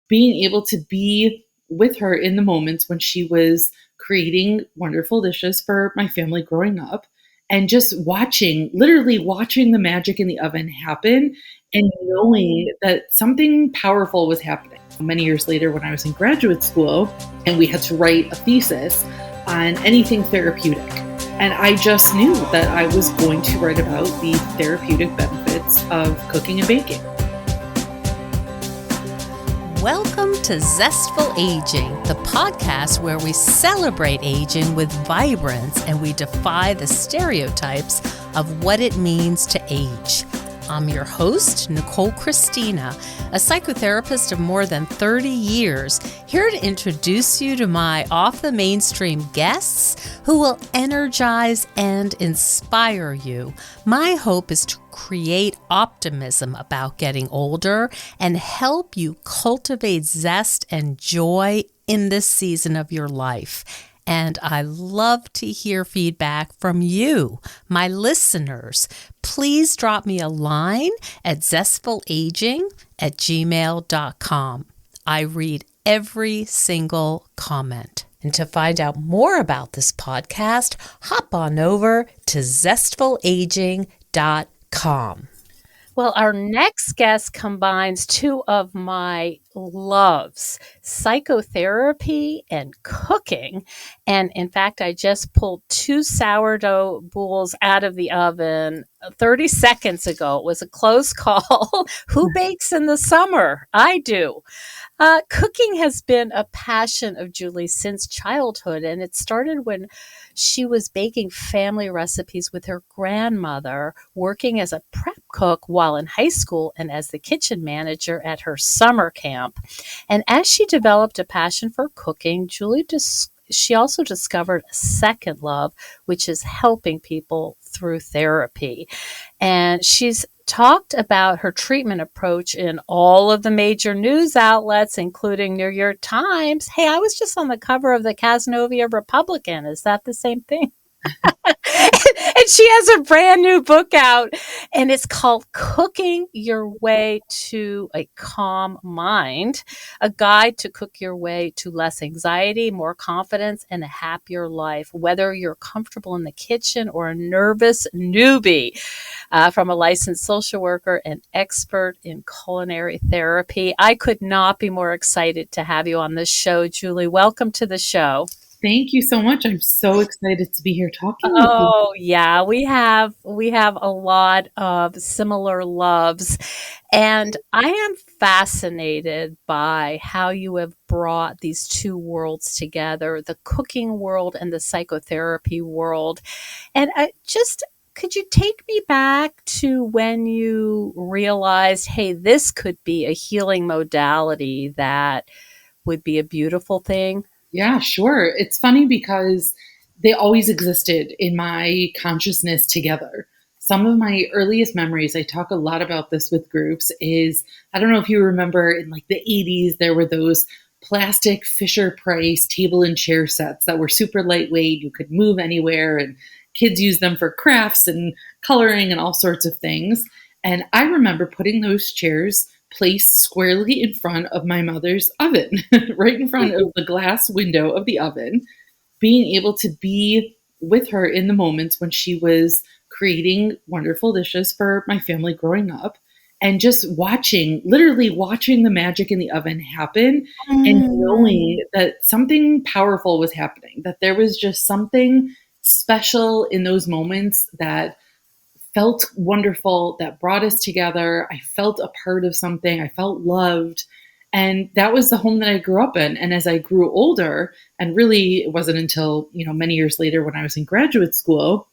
being able to be with her in the moments when she was creating wonderful dishes for my family growing up, and just literally watching the magic in the oven happen and knowing that something powerful was happening. Many years later, when I was in graduate school and we had to write a thesis on anything therapeutic, and I just knew that I was going to write about the therapeutic benefits of cooking and baking. Welcome to Zestful Aging, the podcast where we celebrate aging with vibrance and we defy the stereotypes of what it means to age. I'm your host, Nicole Christina, a psychotherapist of more than 30 years, here to introduce you to my off-the-mainstream guests who will energize and inspire you. My hope is to create optimism about getting older and help you cultivate zest and joy in this season of your life. And I love to hear feedback from you, my listeners. Please drop me a line at zestfulaging@gmail.com. I read every single comment. And to find out more about this podcast, hop on over to zestfulaging.com. Well, our next guest combines two of my loves, psychotherapy and cooking. And in fact, I just pulled 2 sourdough boules out of the oven 30 seconds ago. It was a close call. Who bakes in the summer? I do. Cooking has been a passion of Julie since childhood, and it started when she was baking family recipes with her grandmother, working as a prep cook while in high school and as the kitchen manager at her summer camp. And as she developed a passion for cooking, she also discovered a second love, which is helping people through therapy. And she's talked about her treatment approach in all of the major news outlets, including New York Times. Hey, I was just on the cover of the Casanova Republican. Is that the same thing? And she has a brand new book out, and it's called Cooking Your Way to a Calm Mind, a guide to cook your way to less anxiety, more confidence, and a happier life, whether you're comfortable in the kitchen or a nervous newbie. From a licensed social worker and expert in culinary therapy. I could not be more excited to have you on this show, Julie. Welcome to the show. Thank you so much. I'm so excited to be here talking with you. Oh, yeah, we have a lot of similar loves, and I am fascinated by how you have brought these two worlds together, the cooking world and the psychotherapy world. And could you take me back to when you realized, hey, this could be a healing modality that would be a beautiful thing? Yeah, sure. It's funny because they always existed in my consciousness together. Some of my earliest memories, I talk a lot about this with groups, is I don't know if you remember in like the 80s, there were those plastic Fisher-Price table and chair sets that were super lightweight. You could move anywhere, and kids used them for crafts and coloring and all sorts of things. And I remember putting those chairs placed squarely in front of my mother's oven, right in front of the glass window of the oven, being able to be with her in the moments when she was creating wonderful dishes for my family growing up, and just literally watching the magic in the oven happen and knowing that something powerful was happening, that there was just something special in those moments that felt wonderful, that brought us together. I felt a part of something. I felt loved. And that was the home that I grew up in. And as I grew older, and really it wasn't until, many years later when I was in graduate school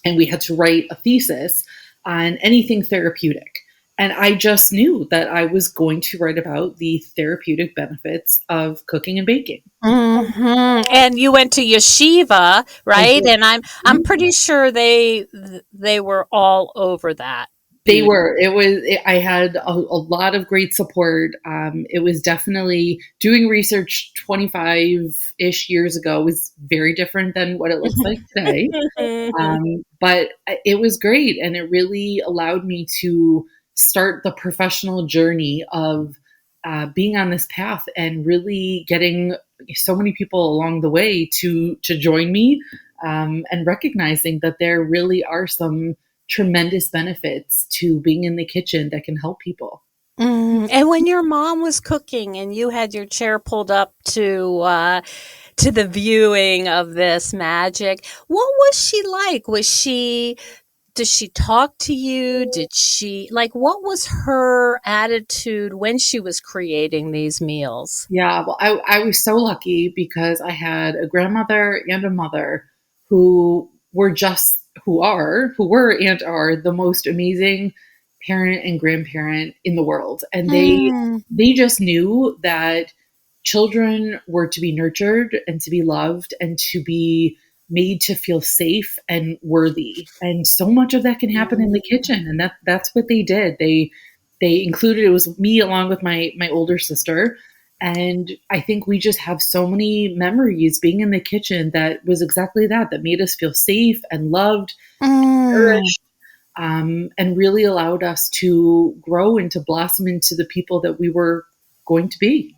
and we had to write a thesis on anything therapeutic. And I just knew that I was going to write about the therapeutic benefits of cooking and baking. Mm-hmm. And you went to yeshiva, right? And I'm pretty sure they were all over that. They were. I had a lot of great support. It was definitely doing research 25-ish years ago was very different than what it looks like today. But it was great. And it really allowed me to start the professional journey of being on this path and really getting so many people along the way to join me, and recognizing that there really are some tremendous benefits to being in the kitchen that can help people. And when your mom was cooking and you had your chair pulled up to the viewing of this magic, what was she like? Does she talk to you? Did she like what was her attitude when she was creating these meals? Yeah, well, I was so lucky because I had a grandmother and a mother who who were and are the most amazing parent and grandparent in the world. And Mm, they just knew that children were to be nurtured and to be loved and to be made to feel safe and worthy. And so much of that can happen in the kitchen. And that's what they did. They included, it was me along with my older sister. And I think we just have so many memories being in the kitchen that was exactly that made us feel safe and loved, mm. nourished, and really allowed us to grow and to blossom into the people that we were going to be.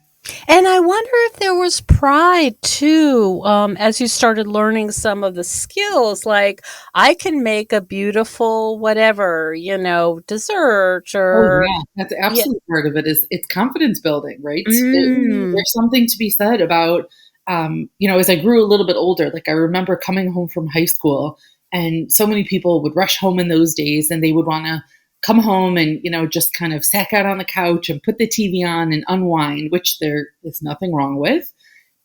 And I wonder if there was pride too, as you started learning some of the skills. Like, I can make a beautiful whatever, dessert Oh or yeah, that's yeah. absolutely part of it. Is it's confidence building, right? Mm, There's something to be said about, as I grew a little bit older. Like I remember coming home from high school, and so many people would rush home in those days, and they would want to come home and just kind of sack out on the couch and put the TV on and unwind, which there is nothing wrong with.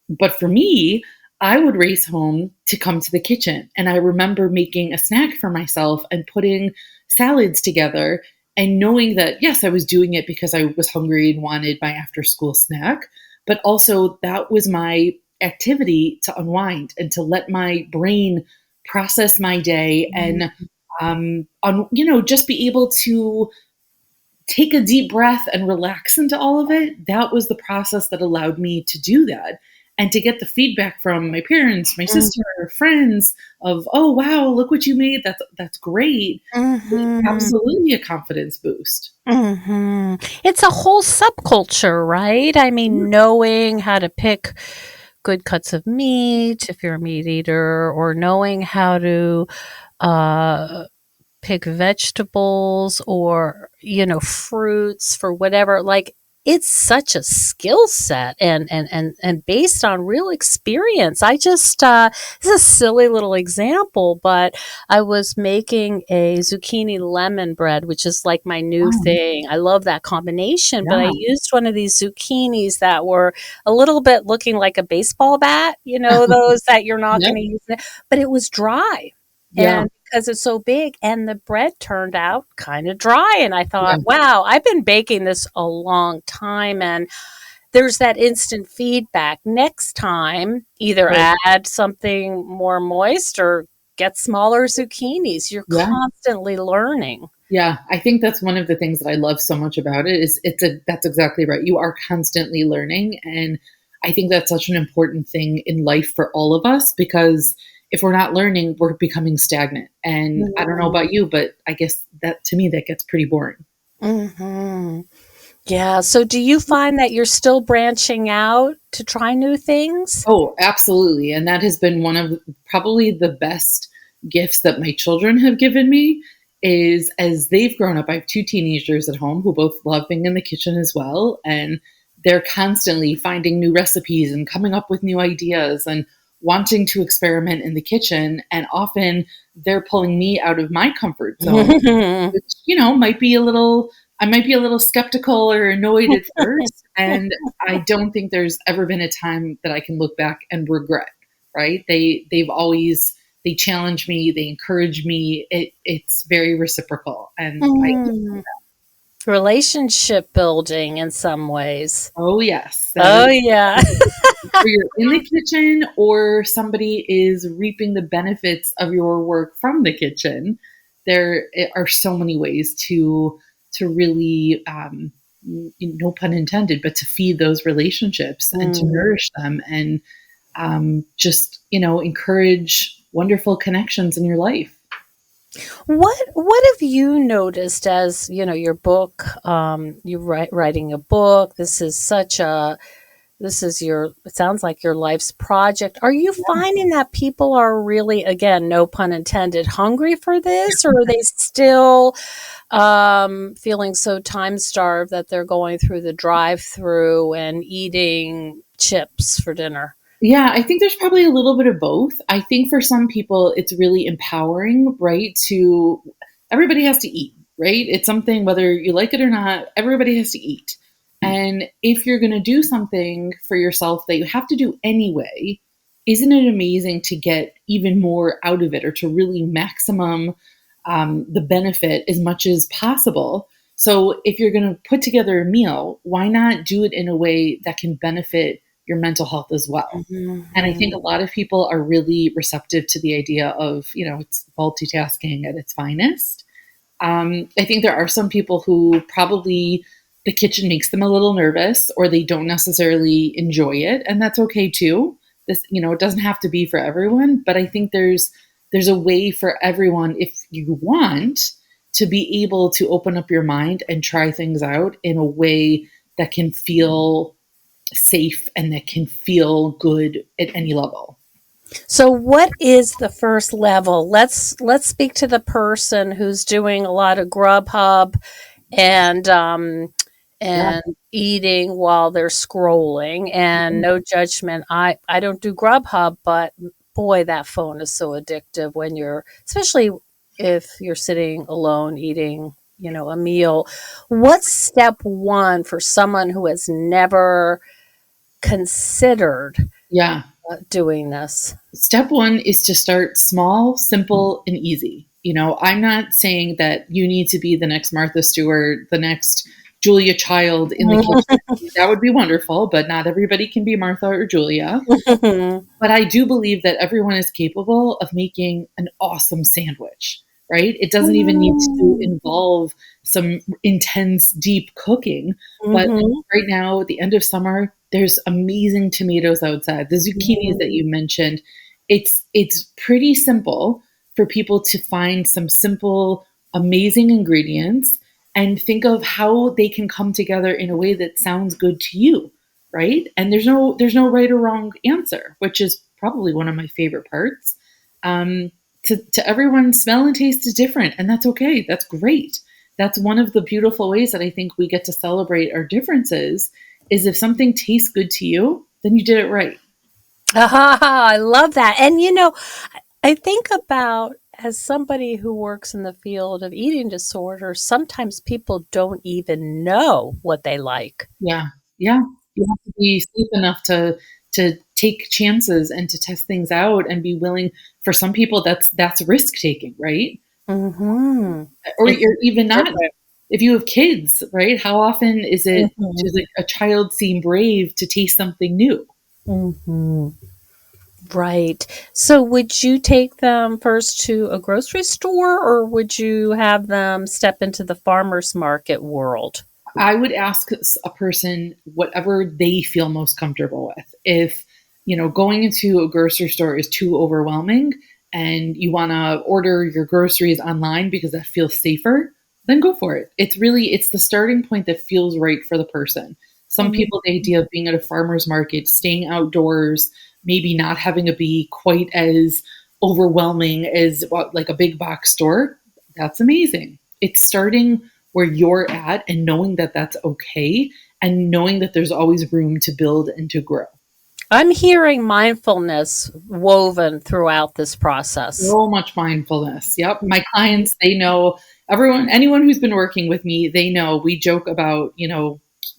But for me, I would race home to come to the kitchen. And I remember making a snack for myself and putting salads together and knowing that, yes, I was doing it because I was hungry and wanted my after school snack. But also, that was my activity to unwind and to let my brain process my day and, just be able to take a deep breath and relax into all of it. That was the process that allowed me to do that. And to get the feedback from my parents, my mm, sister, friends of, oh wow, look what you made. That's great. Was mhm, absolutely a confidence boost. mhm. It's a whole subculture, right? I Yeah. mean, knowing how to pick good cuts of meat if you're a meat eater, or knowing how to uh, pick vegetables or, fruits for whatever. Like, it's such a skill set and based on real experience. I just this is a silly little example, but I was making a zucchini lemon bread, which is like my new Oh, thing. I love that combination, but I yeah. used one of these zucchinis that were a little bit looking like a baseball bat, those that you're not Yep. going to use, but it was dry. Yeah. And because it's so big, and the bread turned out kind of dry. And I Yeah. thought, wow, I've been baking this a long time. And there's that instant feedback. Next time, either Right. add something more moist or get smaller zucchinis. You're Yeah. constantly learning. Yeah, I think that's one of the things that I love so much about it is that's exactly right. You are constantly learning, and I think that's such an important thing in life for all of us because if we're not learning, we're becoming stagnant. And I don't know about you, but I guess that to me that gets pretty boring. Mm-hmm. Yeah. So, do you find that you're still branching out to try new things? Oh, absolutely. And that has been one of probably the best gifts that my children have given me is as they've grown up. I have two teenagers at home who both love being in the kitchen as well. And they're constantly finding new recipes and coming up with new ideas and wanting to experiment in the kitchen. And often they're pulling me out of my comfort zone, which, I might be a little skeptical or annoyed at first. And I don't think there's ever been a time that I can look back and regret, right? They challenge me, they encourage me. It's very reciprocal. And Mm. Relationship building in some ways. oh yes, that Oh, is yeah. whether you're in the kitchen or somebody is reaping the benefits of your work from the kitchen. There are so many ways to really, no pun intended, but to feed those relationships and to Mm. nourish them and just encourage wonderful connections in your life. What have you noticed as, your book, you're writing a book. This is it sounds like your life's project. Are you finding that people are really, again, no pun intended, hungry for this, or are they still feeling so time starved that they're going through the drive-through and eating chips for dinner? Yeah, I think there's probably a little bit of both. I think for some people, it's really empowering, right? Everybody has to eat, right? It's something, whether you like it or not, everybody has to eat. And if you're going to do something for yourself that you have to do anyway, isn't it amazing to get even more out of it, or to really maximum the benefit as much as possible? So if you're going to put together a meal, why not do it in a way that can benefit your mental health as well? And I think a lot of people are really receptive to the idea of, it's multitasking at its finest. I think there are some people who probably the kitchen makes them a little nervous, or they don't necessarily enjoy it, and that's okay too. It doesn't have to be for everyone, but I think there's a way for everyone, if you want, to be able to open up your mind and try things out in a way that can feel safe and that can feel good at any level. So what is the first level? Let's speak to the person who's doing a lot of Grubhub and Yeah. and eating while they're scrolling, and no judgment. I don't do Grubhub, but boy, that phone is so addictive when especially if you're sitting alone eating, a meal. What's step one for someone who has never considered Yeah. doing this? Step one is to start small, simple, and easy. I'm not saying that you need to be the next Martha Stewart, the next Julia Child in the kitchen. That would be wonderful, but not everybody can be Martha or Julia. But I do believe that everyone is capable of making an awesome sandwich, right? It doesn't even need to involve some intense, deep cooking. But right now, at the end of summer, there's amazing tomatoes outside. The zucchinis that you mentioned, it's pretty simple for people to find some simple, amazing ingredients and think of how they can come together in a way that sounds good to you, right? And there's no right or wrong answer, which is probably one of my favorite parts. To everyone, smell and taste is different, and that's okay. That's great. That's one of the beautiful ways that I think we get to celebrate our differences. Is if something tastes good to you, then you did it right. I love that. And I think about, as somebody who works in the field of eating disorders, sometimes people don't even know what they like. Yeah, yeah. You have to be safe enough to take chances and to test things out and be willing. For some people, that's risk taking, right? Or you're even not. If you have kids, right? How often is it does a child seem brave to taste something new? Right. So would you take them first to a grocery store, or would you have them step into the farmer's market world? I would ask a person whatever they feel most comfortable with. If, going into a grocery store is too overwhelming and you want to order your groceries online because that feels safer, then go for it. It's the starting point that feels right for the person. Some people, the idea of being at a farmer's market, staying outdoors, maybe not having it be quite as overwhelming as like a big box store, that's amazing. It's starting where you're at and knowing that that's okay, and knowing that there's always room to build and to grow. I'm hearing mindfulness woven throughout this process. So much mindfulness. Yep. My clients, they know, anyone who's been working with me, they know we joke about,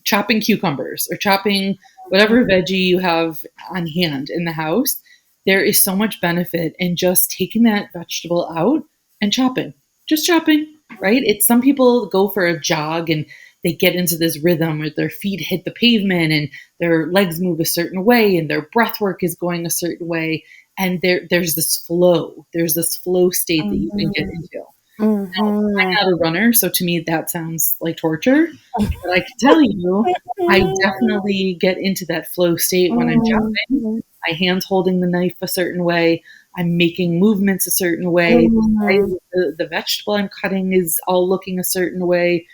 chopping cucumbers or chopping whatever veggie you have on hand in the house. There is so much benefit in just taking that vegetable out and just chopping, right? It's some people go for a jog and they get into this rhythm where their feet hit the pavement and their legs move a certain way and their breath work is going a certain way. And there's this flow. There's this flow state that you can get into. Now, I'm not a runner, so to me that sounds like torture. But I can tell you, I definitely get into that flow state when I'm chopping. My hands holding the knife a certain way. I'm making movements a certain way. Mhm. The vegetable I'm cutting is all looking a certain way.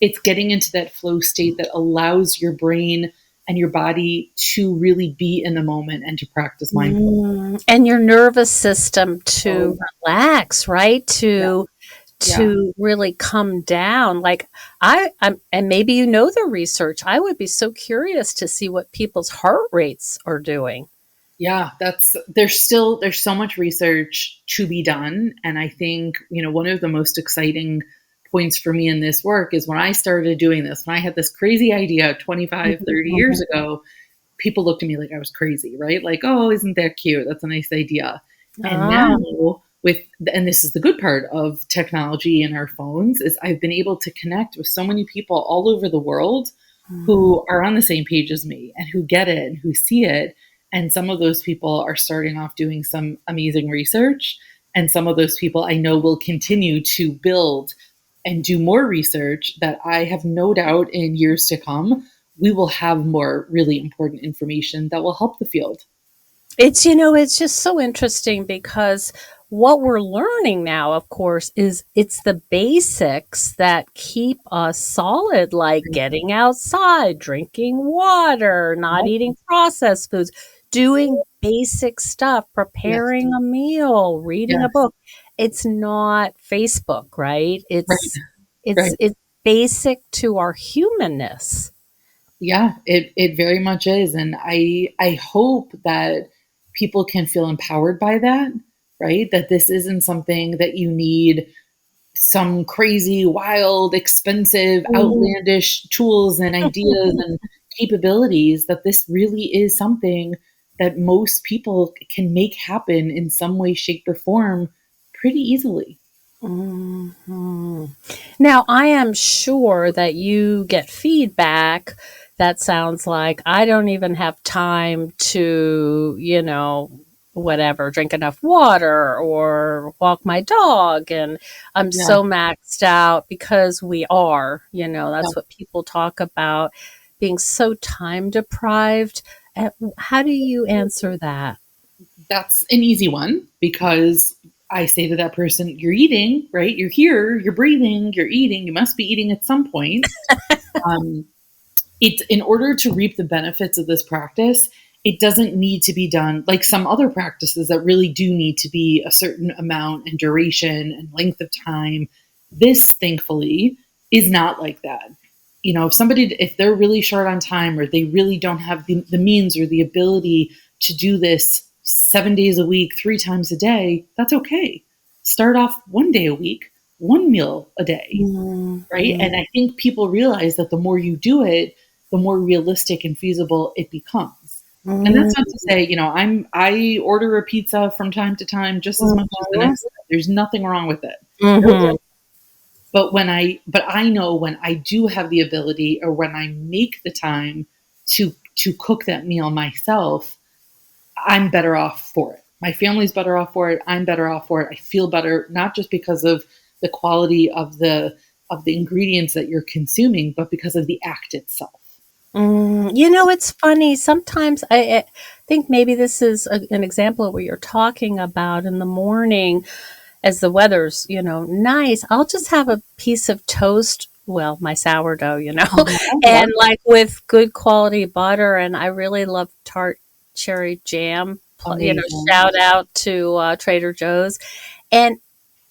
It's getting into that flow state that allows your brain and your body to really be in the moment and to practice mindfulness. And your nervous system to So, relax, right? yeah, yeah, To really come down. Like I'm and maybe you know the research. I would be so curious to see what people's heart rates are doing. yeah. There's so much research to be done, and I think one of the most exciting points for me in this work is when I started doing this. When I had this crazy idea 25, 30 years Mhm. ago, people looked at me like I was crazy, right? Like, oh, isn't that cute? That's a nice idea. And Ah. now and this is the good part of technology and our phones, is I've been able to connect with so many people all over the world Mhm. who are on the same page as me and who get it and who see it. And some of those people are starting off doing some amazing research. And some of those people I know will continue to build and do more research that I have no doubt in years to come, we will have more really important information that will help the field. It's just so interesting because what we're learning now, of course, is it's the basics that keep us solid, like getting outside, drinking water, not Yep. eating processed foods, doing basic stuff, Yes. preparing a meal, reading a Yes. book. It's not Facebook, right? Right. It's Right. it's basic to our humanness. Yeah, it very much is. And I hope that people can feel empowered by that, right? That this isn't something that you need some crazy, wild, expensive, Mm. outlandish tools and ideas and capabilities, that this really is something that most people can make happen in some way, shape, or form pretty easily. Mhm. Now, I am sure that you get feedback that sounds like, "I don't even have time to, whatever, drink enough water or walk my dog, and I'm Yeah. so maxed out," because we are, Yeah. that's what people talk about, being so time deprived. How do you answer that? That's an easy one because I say to that person, you're eating, right? You're here, you're breathing, you're eating, you must be eating at some point. Um, it's in order to reap the benefits of this practice, it doesn't need to be done like some other practices that really do need to be a certain amount and duration and length of time. This, thankfully, is not like that. If they're really short on time or they really don't have the means or the ability to do this 7 days a week, 3 times a day, that's okay. Start off 1 day a week, one meal a day, right? Mhm. And I think people realize that the more you do it, the more realistic and feasible it becomes. And that's not to say, I order a pizza from time to time just as much as the Mhm. next guy. There's nothing wrong with it. Mhm. But I know when I do have the ability or when I make the time to cook that meal myself, I'm better off for it. My family's better off for it. I'm better off for it. I feel better, not just because of the quality of the ingredients that you're consuming, but because of the act itself. It's funny. Sometimes I think maybe this is an example of what you're talking about in the morning as the weather's, nice. I'll just have a piece of toast. Well, my sourdough, Uh-huh. Yep. and like with good quality butter. And I really love tart cherry jam. Amazing. Shout out to Trader Joe's. And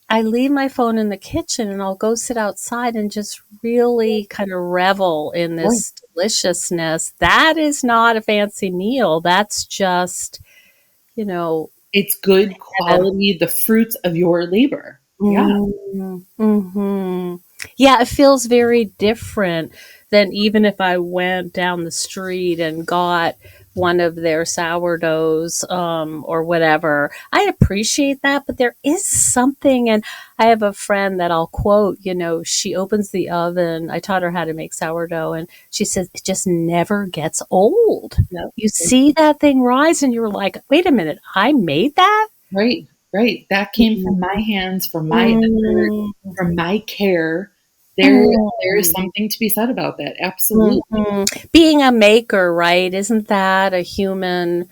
I leave my phone in the kitchen and I'll go sit outside and just really kind of revel in Right. this deliciousness. That is not a fancy meal. That's just, you know, It's good heaven. quality, the fruits of your labor. Yeah. Mhm. Yeah, it feels very different than even if I went down the street and got one of their sourdoughs, or whatever. I appreciate that, but there is something, and I have a friend that I'll quote, she opens the oven. I taught her how to make sourdough, and she says, "It just never gets old." Yep. You see that thing rise, and you're like, "Wait a minute, I made that?" Right. Right. That came from my hands, from my effort, Mm. from my care. There is Mm. something to be said about that. Absolutely. Mhm. Being a maker, right? Isn't that a human,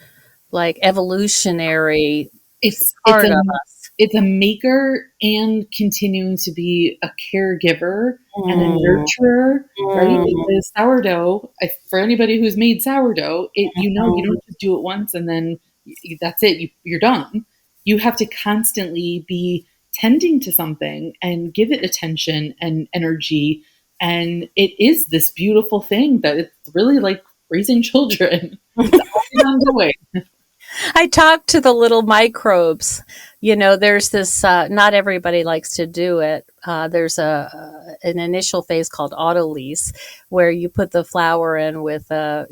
like, evolutionary? It's Part of us. it's a maker and continuing to be a caregiver and a Mm, nurturer, right? mm, The sourdough, for anybody who's made sourdough, you mm. don't just do it once and then that's it, you're done. You have to constantly be tending to something and give it attention and energy. And it is this beautiful thing that it's really like raising children. It's always ongoing. I talk to the little microbes. There's this. Not everybody likes to do it. There's an initial phase called autolyse, where you put the flour in with the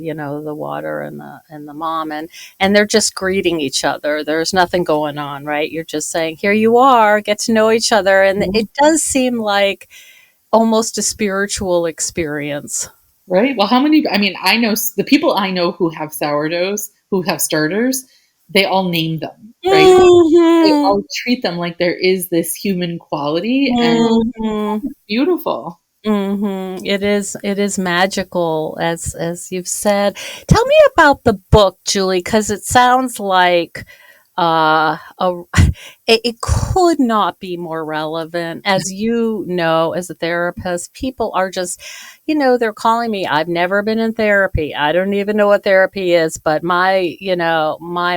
water and the mom, and they're just greeting each other. There's nothing going on, right? You're just saying, "Here you are, get to know each other," and it does seem like almost a spiritual experience. Right? Well, I mean, I know the people I know who have sourdoughs, who have starters, they all name them, right? They Mhm. all treat them like there is this human quality, and Mhm. it's beautiful. It is magical, as you've said. Tell me about the book, Julie, because it sounds like a it could not be more relevant. As you know, as a therapist, people are just, they're calling me. I've never been in therapy. I don't even know what therapy is, but my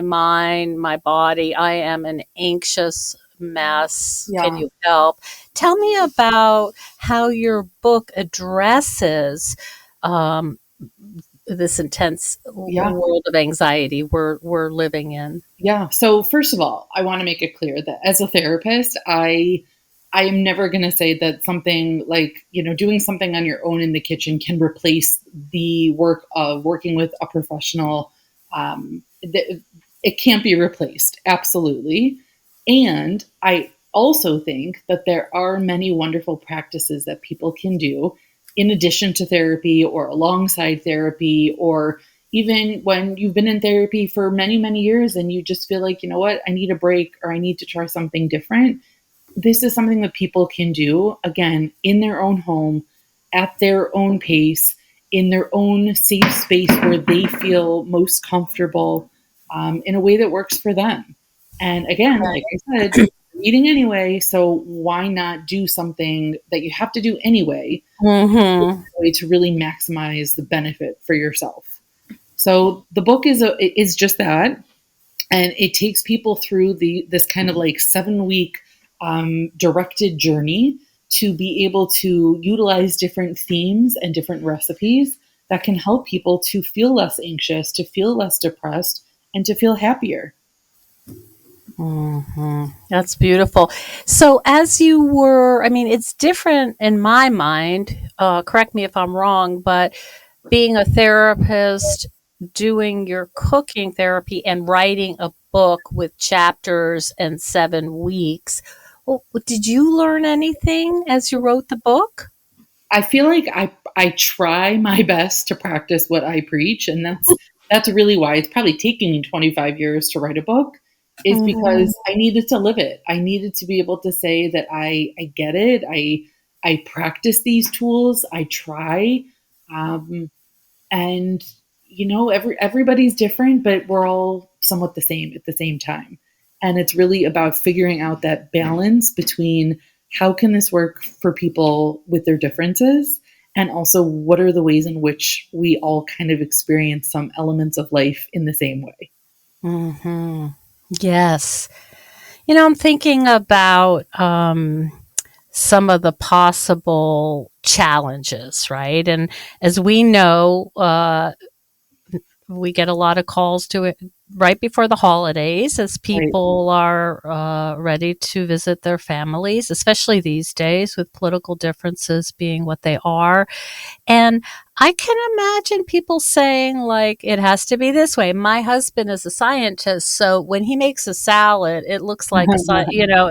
mind, my body, I am an anxious mess. Can Yeah, you help? Tell me about how your book addresses um, this intense yeah, world of anxiety we're living in. yeah. So first of all, I want to make it clear that as a therapist, I am never going to say that something like, doing something on your own in the kitchen can replace the work of working with a professional. It can't be replaced, absolutely. And I also think that there are many wonderful practices that people can do in addition to therapy or alongside therapy, or even when you've been in therapy for many, many years and you just feel like, you know what, I need a break or I need to try something different. This is something that people can do, again, in their own home, at their own pace, in their own safe space where they feel most comfortable, in a way that works for them. And again, like I said, you're eating anyway, so why not do something that you have to do anyway, Mm-hmm. way to really maximize the benefit for yourself? So the book is just that, and it takes people through this kind of like 7 week directed journey to be able to utilize different themes and different recipes that can help people to feel less anxious, to feel less depressed, and to feel happier. Mm-hmm. That's beautiful. So, as you were, I mean, it's different in my mind. Correct me if I'm wrong, but being a therapist, doing your cooking therapy, and writing a book with chapters and 7 weeks. Well, did you learn anything as you wrote the book? I feel like I try my best to practice what I preach, and that's really why it's probably taking me 25 years to write a book, is Mm-hmm. because I needed to live it. I needed to be able to say that I get it. I practice these tools. I try, um, and everybody's different, but we're all somewhat the same at the same time. And it's really about figuring out that balance between how can this work for people with their differences, and also what are the ways in which we all kind of experience some elements of life in the same way. Mm-hmm. Yes. I'm thinking about some of the possible challenges, right? And as we know, we get a lot of calls to it right before the holidays as Right. people are ready to visit their families, especially these days with political differences being what they are. And I can imagine people saying, like, it has to be this way. My husband is a scientist, so when he makes a salad, it looks like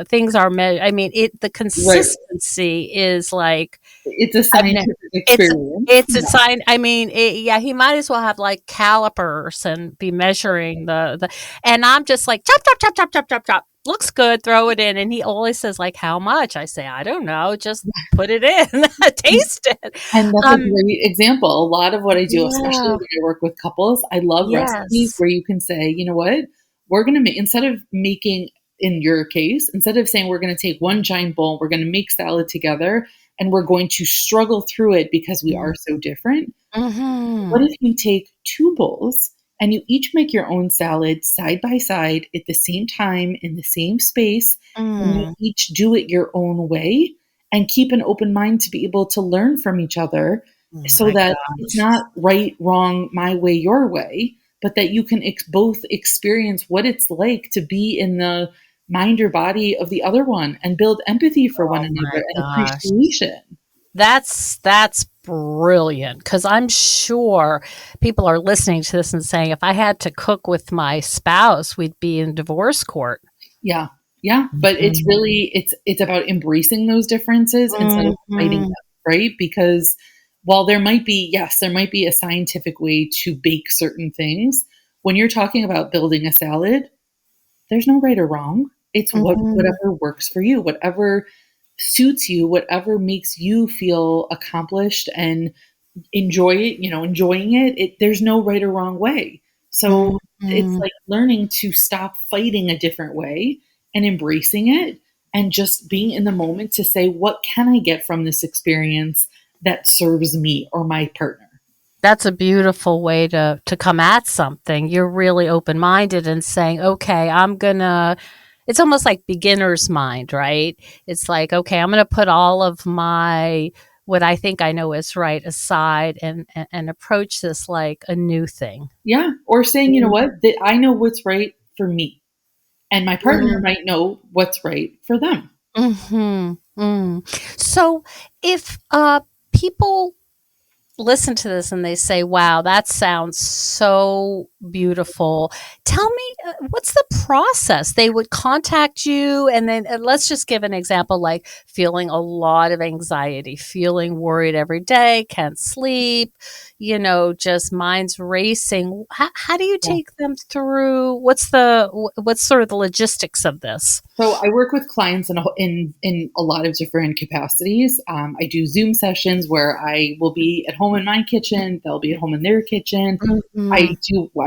things are, I mean, the Right. consistency is like, It's a I mean, scientific it's experience. it's a sign. I mean, yeah, he might as well have like calipers and be measuring the. And I'm just like chop chop chop chop chop chop chop. Looks good, throw it in. And he always says like, how much? I say, I don't know, just put it in, taste it. And that's a Um, great example. A lot of what I do, especially yeah, when I work with couples, I love recipes yes. where you can say, you know what, we're going to make, instead of making, in your case, instead of saying we're going to take one giant bowl, we're going to make salad together and we're going to struggle through it because we are so different. What Mhm. if you take two bowls and you each make your own salad side by side at the same time in the same space, and you Mm. each do it your own way and keep an open mind to be able to learn from each other Oh so my that it's gosh. not right, wrong, my way, your way, but that you can both experience what it's like to be in the mind or body of the other one and build empathy for one Oh my another and gosh. appreciation. That's brilliant because I'm sure people are listening to this and saying, "If I had to cook with my spouse, we'd be in divorce court." Yeah. Yeah, but it's Mhm. really it's about embracing those differences instead of fighting Mhm. them, right? Because while there might be, yes, there might be a scientific way to bake certain things, when you're talking about building a salad, there's no right or wrong. It's Mhm. whatever works for you, whatever suits you, whatever makes you feel accomplished and enjoy it, enjoying it. There's no right or wrong way. So it's Mhm. like learning to stop fighting a different way and embracing it and just being in the moment to say, what can I get from this experience that serves me or my partner? That's a beautiful way to come at something. You're really open-minded and saying, "Okay, I'm gonna." It's almost like beginner's mind, right? It's like, "Okay, I'm gonna put all of my what I think I know is right aside and approach this like a new thing." Yeah. Or saying, you know Mm. what, that I know what's right for me and my partner Mm. might know what's right for them. Mhm. Mm. So, if, people listen to this and they say, "Wow, that sounds so beautiful." Tell me, what's the process? They would contact you, and then let's just give an example like feeling a lot of anxiety, feeling worried every day, can't sleep, just minds racing. How do you Yeah. take them through? What's sort of the logistics of this? So I work with clients in a lot of different capacities. I do Zoom sessions where I will be at home in my kitchen, they'll be at home in their kitchen. Mhm.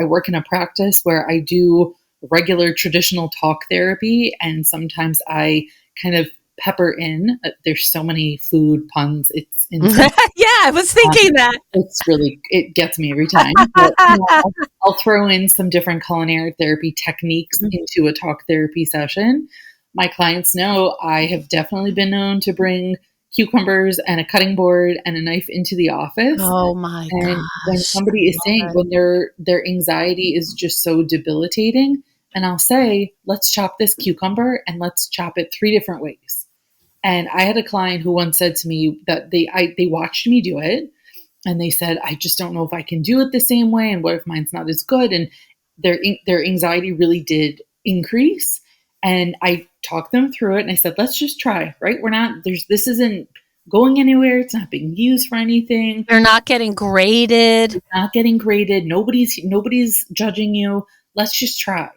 I work in a practice where I do regular traditional talk therapy, and sometimes I kind of pepper in. There's so many food puns; it's insane. Yeah, I was Um, thinking that. it gets me every time. But I'll throw in some different culinary therapy techniques into a talk therapy session. My clients know I have definitely been known to bring cucumbers and a cutting board and a knife into the office. Oh my And when gosh, I somebody is love saying it. when their anxiety is just so debilitating, and I'll say, let's chop this cucumber and let's chop it three different ways. And I had a client who once said to me that they watched me do it and they said, I just don't know if I can do it the same way. And what if mine's not as good? And their anxiety really did increase. And I talked them through it and I said, let's just try, right? This isn't going anywhere. It's not being used for anything. You're not getting graded. It's not getting graded. Nobody's judging you. Let's just try.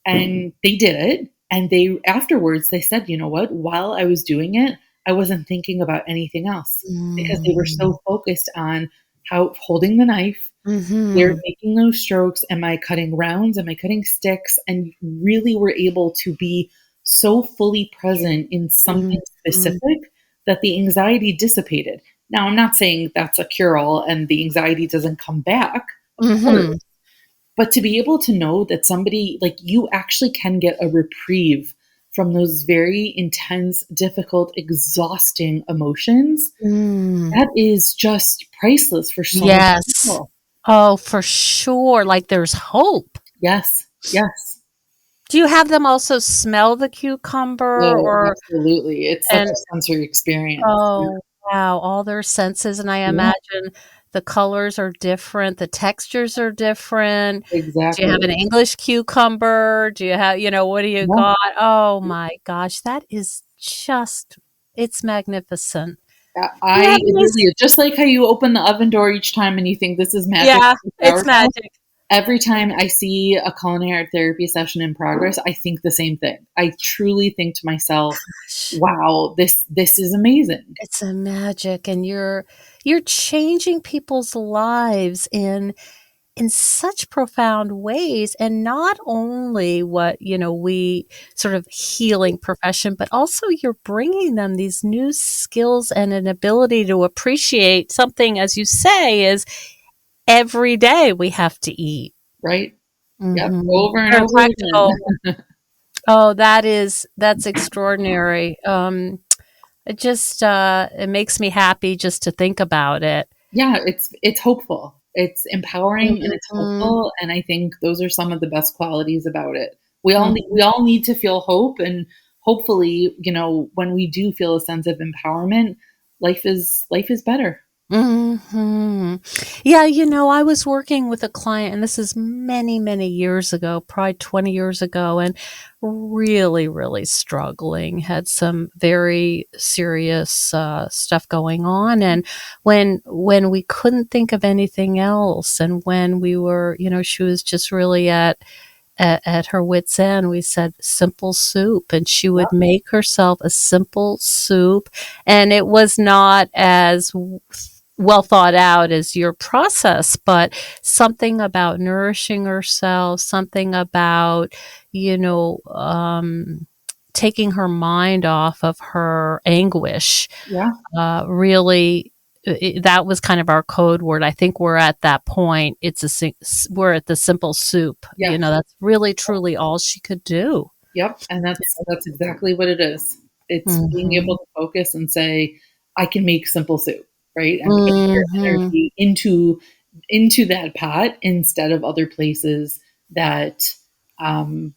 And they did it. And they afterwards they said, you know what? While I was doing it, I wasn't thinking about anything else because they were Mm. so focused on how holding the knife, they're Mhm. making those strokes. Am I cutting rounds? Am I cutting sticks? And really were able to be so fully present in something Mhm. specific that the anxiety dissipated. Now, I'm not saying that's a cure all and the anxiety doesn't come back, of course, Mhm. but to be able to know that somebody like you actually can get a reprieve from those very intense, difficult, exhausting emotions, Mm. that is just priceless for so many Yes. people. Oh, for sure, like, there's hope. Yes, yes. Do you have them also smell the cucumber Oh, or absolutely. It's such and a sensory experience. Yeah, oh, wow, all their senses, and I yeah, imagine the colors are different, the textures are different. Do you have an exactly. English cucumber? Do you have what do you Yeah. got? Oh my gosh, that is just it's magnificent. Do you have It any really is. Just like how you open the oven door each time and you think this is magic Yeah, with it's sourdough, magic. every time I see a culinary therapy session in progress, I think the same thing. I truly think to myself, Gosh, wow, this is amazing. it's a magic, and you're changing people's lives in in such profound ways. And not only what, we sort of healing profession, but also you're bringing them these new skills and an ability to appreciate something, as you say, is every day we have to eat. Right. Yep. Mm-hmm. Over and Very over practical. again. Oh, that's extraordinary. It makes me happy just to think about it. Yeah, it's hopeful. It's empowering and it's Mhm. hopeful, and I think those are some of the best qualities about it. Mhm. We all need to feel hope, and hopefully, when we do feel a sense of empowerment, life is better. Mhm. Yeah, I was working with a client, and this is many, many years ago, probably 20 years ago, and really, really struggling, had some very serious stuff going on. And when we couldn't think of anything else, and when we were, she was just really at her wit's end, we said simple soup, and she would make herself a simple soup, and it was not as well thought out as your process, but something about nourishing herself, something about, taking her mind off of her anguish, Yeah. really. That was kind of our code word. I think we're at that point. We're at the simple soup. Yes. That's really truly all she could do. Yep, and that's exactly what it is. It's being Mhm. able to focus and say, "I can make simple soup," right? And putting your Mhm. energy into that pot instead of other places that um,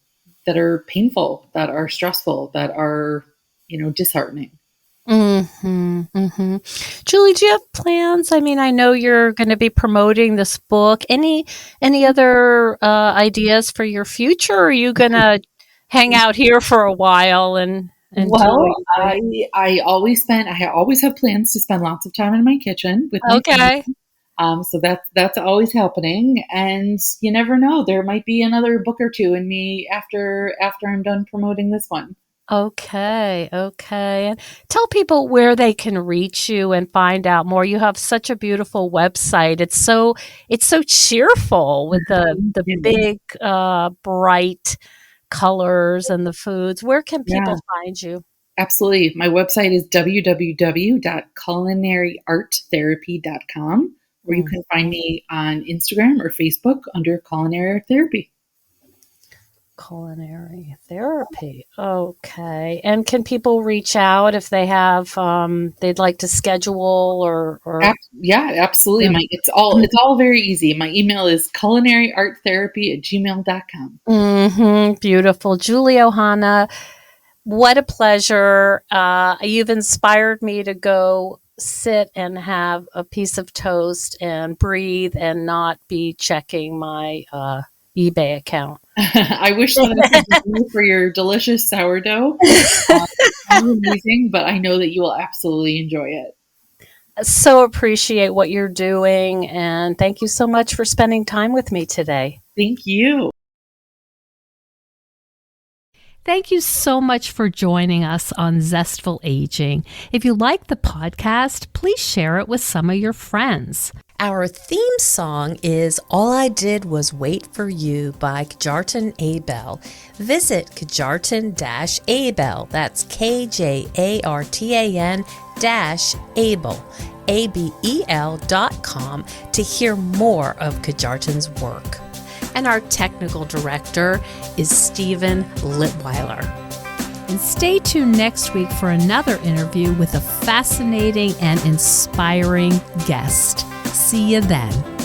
that are painful, that are stressful, that are, disheartening. Mhm. Mhm. Julie, do you have plans? I mean, I know you're going to be promoting this book. Any other ideas for your future? Or are you going to hang out here for a while and do what Well, you do? I always have plans to spend lots of time in my kitchen with my family. Okay. So that's always happening, and you never know. There might be another book or two in me after I'm done promoting this one. Okay, okay. And tell people where they can reach you and find out more. You have such a beautiful website. It's so cheerful with the Yeah. big bright colors and the foods. Where can people Yeah, find you? absolutely. My website is www.culinaryaarttherapy.com, or you can find Mhm. me on Instagram or Facebook under Culinary Art Therapy. Culinary therapy. Okay. And can people reach out if they have they'd like to schedule or Yeah, absolutely. yeah. It's all very easy. My email is culinaryaarttherapy@gmail.com. Beautiful. Julie Ohana, what a pleasure. You've inspired me to go sit and have a piece of toast and breathe and not be checking my eBay account. I wish that I could be you for your delicious sourdough. Sounds amazing, but I know that you will absolutely enjoy it. So appreciate what you're doing, and thank you so much for spending time with me today. Thank you. Thank you so much for joining us on Zestful Aging. If you like the podcast, please share it with some of your friends. Our theme song is All I Did Was Wait for You by Kjartan Abel. Visit Kjartan-Abel, that's KJARTAN-Abel, ABEL.com to hear more of Kjartan's work. And our technical director is Stephen Litweiler. And stay tuned next week for another interview with a fascinating and inspiring guest. See you then.